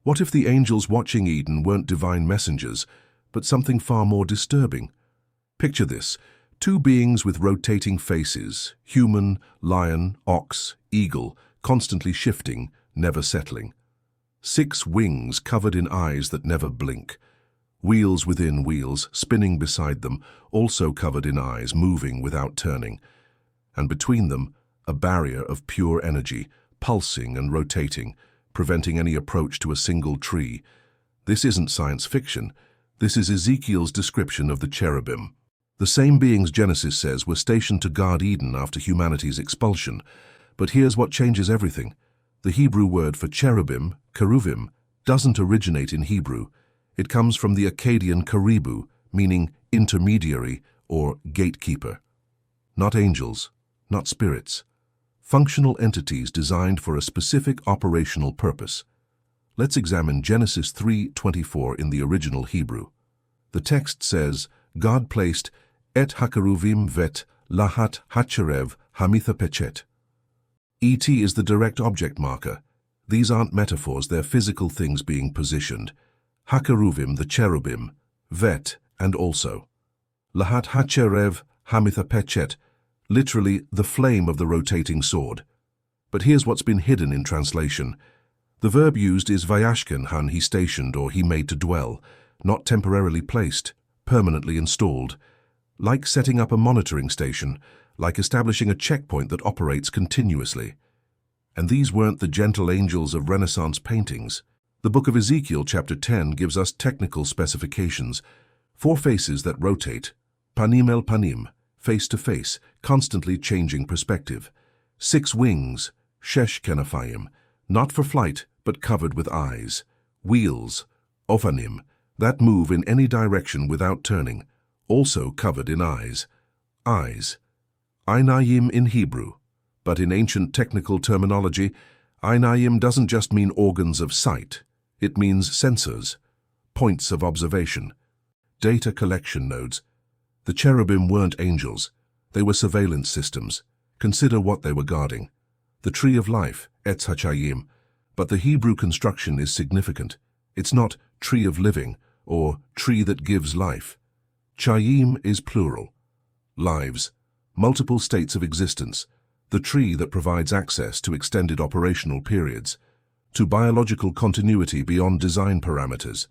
What if the angels watching Eden weren't divine messengers, but something far more disturbing? Picture this: two beings with rotating faces, human, lion, ox, eagle, constantly shifting, never settling. 6 wings covered in eyes that never blink. Wheels within wheels, spinning beside them, also covered in eyes, moving without turning. And between them, a barrier of pure energy, pulsing and rotating, preventing any approach to a single tree. This isn't science fiction. This is Ezekiel's description of the cherubim. The same beings Genesis says were stationed to guard Eden after humanity's expulsion. But here's what changes everything. The Hebrew word for cherubim, keruvim, doesn't originate in Hebrew. It comes from the Akkadian karibu, meaning intermediary or gatekeeper. Not angels, not spirits. Functional entities designed for a specific operational purpose. Let's examine Genesis 3:24 in the original Hebrew. The text says, God placed et hacheruvim vet lahat hacherev hamithapechet. ET is the direct object marker. These aren't metaphors, they're physical things being positioned. Hacheruvim, the cherubim, vet, and also. Lahat hacherev hamithapechet, literally the flame of the rotating sword. But here's what's been hidden in translation. The verb used is vayashken han, he stationed or he made to dwell, not temporarily placed, permanently installed. Like setting up a monitoring station, like establishing a checkpoint that operates continuously. And these weren't the gentle angels of Renaissance paintings. The book of Ezekiel, chapter 10, gives us technical specifications. 4 faces that rotate, panim el panim, face to face, constantly changing perspective. 6 wings, shesh kenafayim, not for flight, but covered with eyes. Wheels, ophanim, that move in any direction without turning, also covered in eyes. Eyes. Einayim in Hebrew, but in ancient technical terminology, einayim doesn't just mean organs of sight. It means sensors, points of observation, data collection nodes. The cherubim weren't angels. They were surveillance systems. Consider what they were guarding. The tree of life, etz hachayim, but the Hebrew construction is significant. It's not tree of living or tree that gives life. Chayim is plural. Lives, multiple states of existence, the tree that provides access to extended operational periods, to biological continuity beyond design parameters.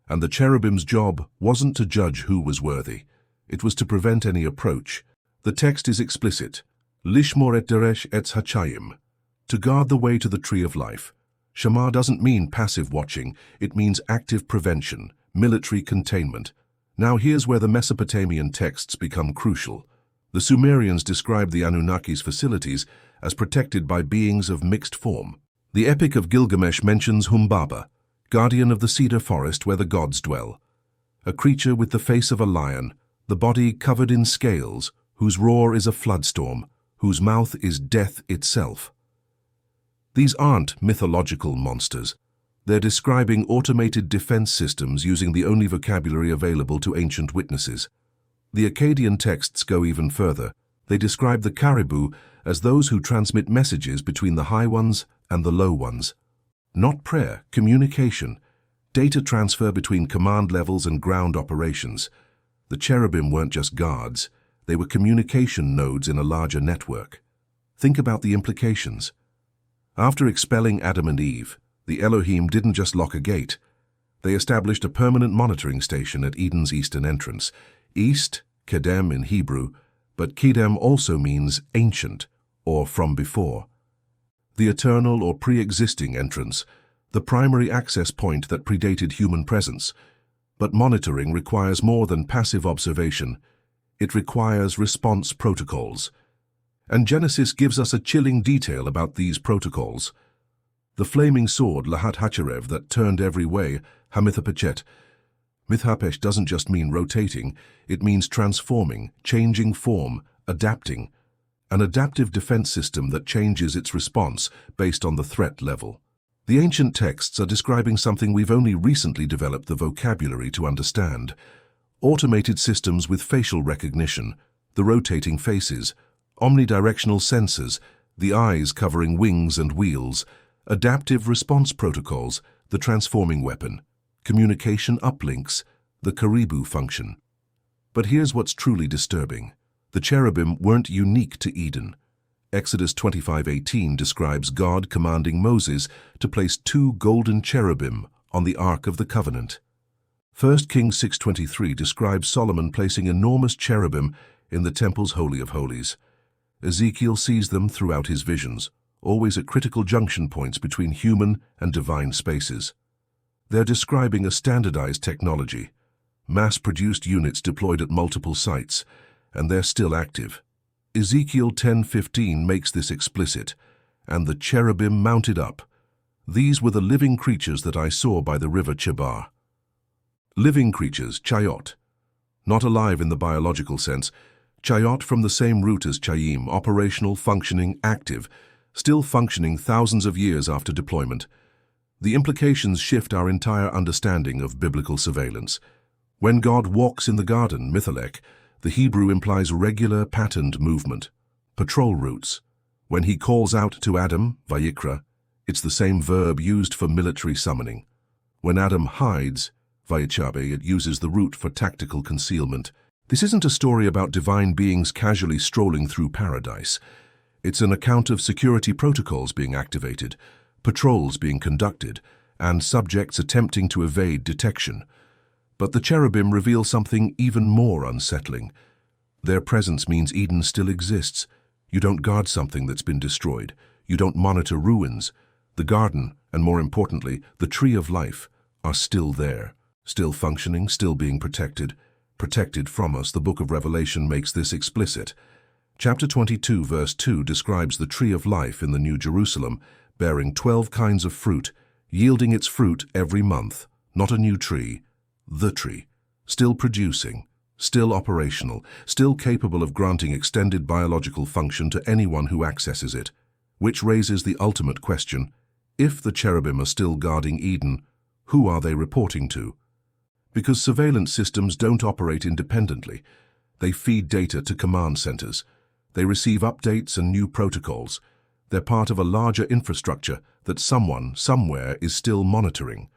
And the cherubim's job wasn't to judge who was worthy. It was to prevent any approach. The text is explicit. Lishmor et deresh etz hachayim, to guard the way to the tree of life. Shema doesn't mean passive watching, it means active prevention, military containment. Now here's where the Mesopotamian texts become crucial. The Sumerians described the Anunnaki's facilities as protected by beings of mixed form. The Epic of Gilgamesh mentions Humbaba, guardian of the cedar forest where the gods dwell. A creature with the face of a lion, the body covered in scales, whose roar is a floodstorm, whose mouth is death itself. These aren't mythological monsters. They're describing automated defense systems using the only vocabulary available to ancient witnesses. The Akkadian texts go even further. They describe the caribou as those who transmit messages between the high ones and the low ones. Not prayer, communication, data transfer between command levels and ground operations. The cherubim weren't just guards. They were communication nodes in a larger network. Think about the implications. After expelling Adam and Eve, the Elohim didn't just lock a gate. They established a permanent monitoring station at Eden's eastern entrance. East, Kedem in Hebrew, but Kedem also means ancient, or from before. The eternal or pre-existing entrance, the primary access point that predated human presence. But monitoring requires more than passive observation. It requires response protocols. And Genesis gives us a chilling detail about these protocols. The flaming sword, lahat hacherev, that turned every way, hamithapechet. Mithapesh doesn't just mean rotating, it means transforming, changing form, adapting. An adaptive defense system that changes its response based on the threat level. The ancient texts are describing something we've only recently developed the vocabulary to understand. Automated systems with facial recognition, the rotating faces, omnidirectional sensors, the eyes covering wings and wheels, adaptive response protocols, the transforming weapon, communication uplinks, the kerubim function. But here's what's truly disturbing. The cherubim weren't unique to Eden. Exodus 25:18 describes God commanding Moses to place 2 golden cherubim on the Ark of the Covenant. 1 Kings 6:23 describes Solomon placing enormous cherubim in the temple's Holy of Holies. Ezekiel sees them throughout his visions, always at critical junction points between human and divine spaces. They're describing a standardized technology, mass-produced units deployed at multiple sites, and they're still active. Ezekiel 10:15 makes this explicit, and the cherubim mounted up. These were the living creatures that I saw by the river Chebar. Living creatures, chayot. Not alive in the biological sense, chayot from the same root as chayim, operational, functioning, active, still functioning thousands of years after deployment. The implications shift our entire understanding of biblical surveillance. When God walks in the garden, mithalek, the Hebrew implies regular, patterned movement, patrol routes. When he calls out to Adam, vayikra, it's the same verb used for military summoning. When Adam hides, vayichabe, it uses the root for tactical concealment. This isn't a story about divine beings casually strolling through paradise. It's an account of security protocols being activated, patrols being conducted, and subjects attempting to evade detection. But the cherubim reveal something even more unsettling. Their presence means Eden still exists. You don't guard something that's been destroyed. You don't monitor ruins. The garden, and more importantly, the tree of life, are still there, still functioning, still being protected from us. The book of Revelation makes this explicit. Chapter 22, verse 2 describes the tree of life in the New Jerusalem, bearing 12 kinds of fruit, yielding its fruit every month. Not a new tree, the tree, still producing, still operational, still capable of granting extended biological function to anyone who accesses it. Which raises the ultimate question: if the cherubim are still guarding Eden, who are they reporting to? Because surveillance systems don't operate independently. They feed data to command centers. They receive updates and new protocols. They're part of a larger infrastructure that someone, somewhere, is still monitoring.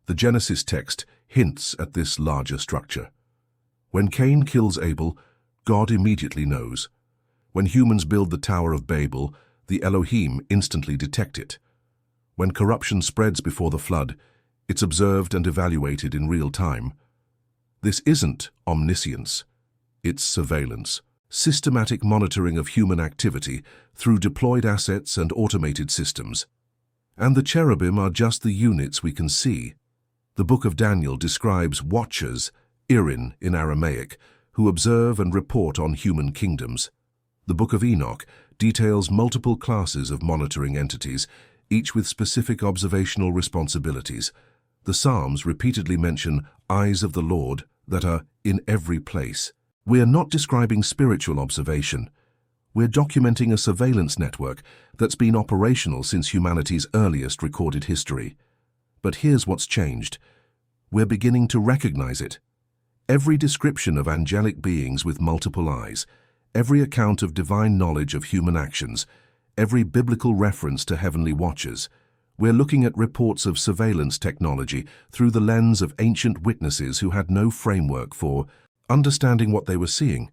The Genesis text hints at this larger structure. When Cain kills Abel, God immediately knows. When humans build the Tower of Babel, the Elohim instantly detect it. When corruption spreads before the flood, it's observed and evaluated in real time. This isn't omniscience. It's surveillance, systematic monitoring of human activity through deployed assets and automated systems. And the cherubim are just the units we can see. The book of Daniel describes watchers, irin in Aramaic, who observe and report on human kingdoms. The book of Enoch details multiple classes of monitoring entities, each with specific observational responsibilities. The Psalms repeatedly mention eyes of the Lord that are in every place. We're not describing spiritual observation. We're documenting a surveillance network that's been operational since humanity's earliest recorded history. But here's what's changed. We're beginning to recognize it. Every description of angelic beings with multiple eyes, every account of divine knowledge of human actions, every biblical reference to heavenly watchers, we're looking at reports of surveillance technology through the lens of ancient witnesses who had no framework for understanding what they were seeing.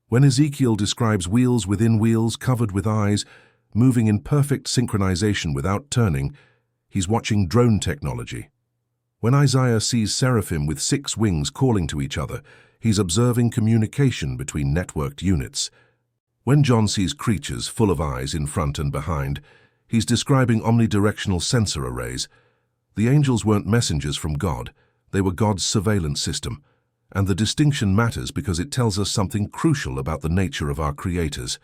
When Ezekiel describes wheels within wheels covered with eyes, moving in perfect synchronization without turning, he's watching drone technology. When Isaiah sees seraphim with 6 wings calling to each other, he's observing communication between networked units. When John sees creatures full of eyes in front and behind, he's describing omnidirectional sensor arrays. The angels weren't messengers from God, they were God's surveillance system. And the distinction matters because it tells us something crucial about the nature of our creators.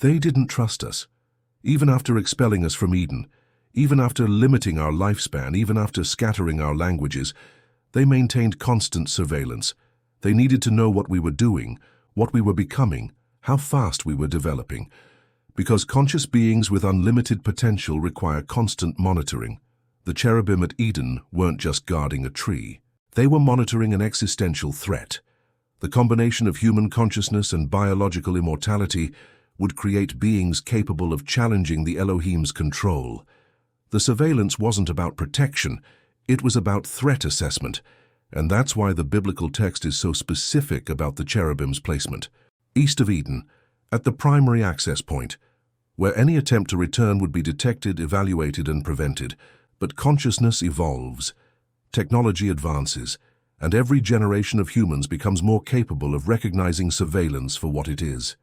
They didn't trust us. Even after expelling us from Eden, even after limiting our lifespan, even after scattering our languages, they maintained constant surveillance. They needed to know what we were doing, what we were becoming, how fast we were developing. Because conscious beings with unlimited potential require constant monitoring. The cherubim at Eden weren't just guarding a tree. They were monitoring an existential threat. The combination of human consciousness and biological immortality would create beings capable of challenging the Elohim's control. The surveillance wasn't about protection, it was about threat assessment, and that's why the biblical text is so specific about the cherubim's placement. East of Eden, at the primary access point, where any attempt to return would be detected, evaluated, and prevented. But consciousness evolves, technology advances, and every generation of humans becomes more capable of recognizing surveillance for what it is.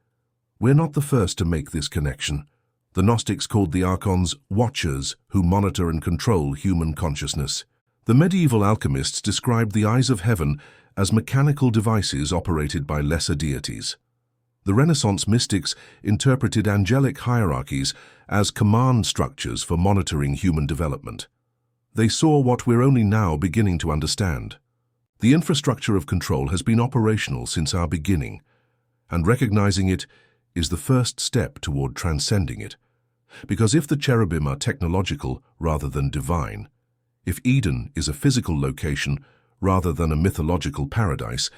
We're not the first to make this connection. The Gnostics called the archons watchers who monitor and control human consciousness. The medieval alchemists described the eyes of heaven as mechanical devices operated by lesser deities. The Renaissance mystics interpreted angelic hierarchies as command structures for monitoring human development. They saw what we're only now beginning to understand. The infrastructure of control has been operational since our beginning, and recognizing it is the first step toward transcending it. Because if the cherubim are technological rather than divine, if Eden is a physical location rather than a mythological paradise,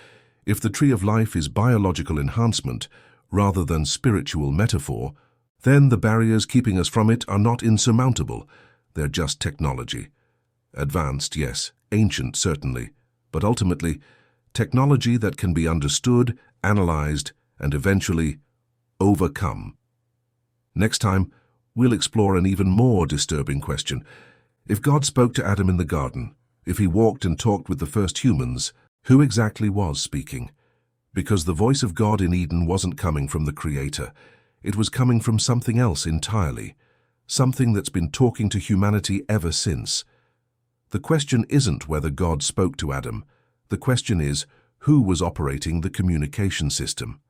if the tree of life is biological enhancement rather than spiritual metaphor, then the barriers keeping us from it are not insurmountable. They're just technology. Advanced, yes, ancient, certainly, but ultimately, technology that can be understood, analyzed, and eventually overcome. Next time, we'll explore an even more disturbing question. If God spoke to Adam in the garden, if he walked and talked with the first humans, who exactly was speaking? Because the voice of God in Eden wasn't coming from the Creator. It was coming from something else entirely, something that's been talking to humanity ever since. The question isn't whether God spoke to Adam. The question is, who was operating the communication system?